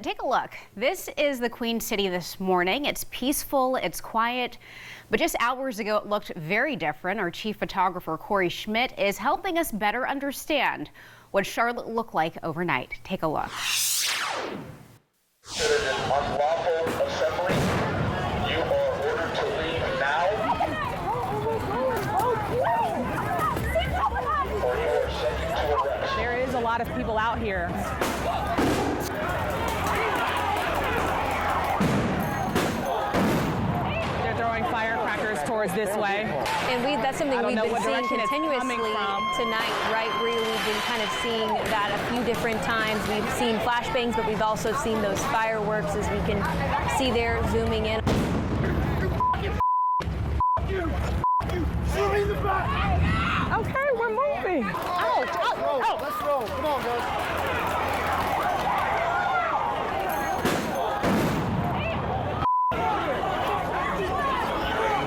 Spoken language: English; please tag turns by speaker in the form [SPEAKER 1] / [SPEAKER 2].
[SPEAKER 1] Take a look. This is the Queen City this morning. It's peaceful, it's quiet, but just hours ago it looked very different. Our chief photographer, Corey Schmidt, is helping us better understand what Charlotte looked like overnight. Take a look.
[SPEAKER 2] Unlawful assembly. You are ordered to leave now. Or you are subject to arrest.
[SPEAKER 3] There is a lot of people out here. They're throwing firecrackers towards this way.
[SPEAKER 4] And that's something we've been seeing continuously tonight, right? Really, we've been kind of seeing that a few different times. We've seen flashbangs, but we've also seen those fireworks, as we can see there zooming in.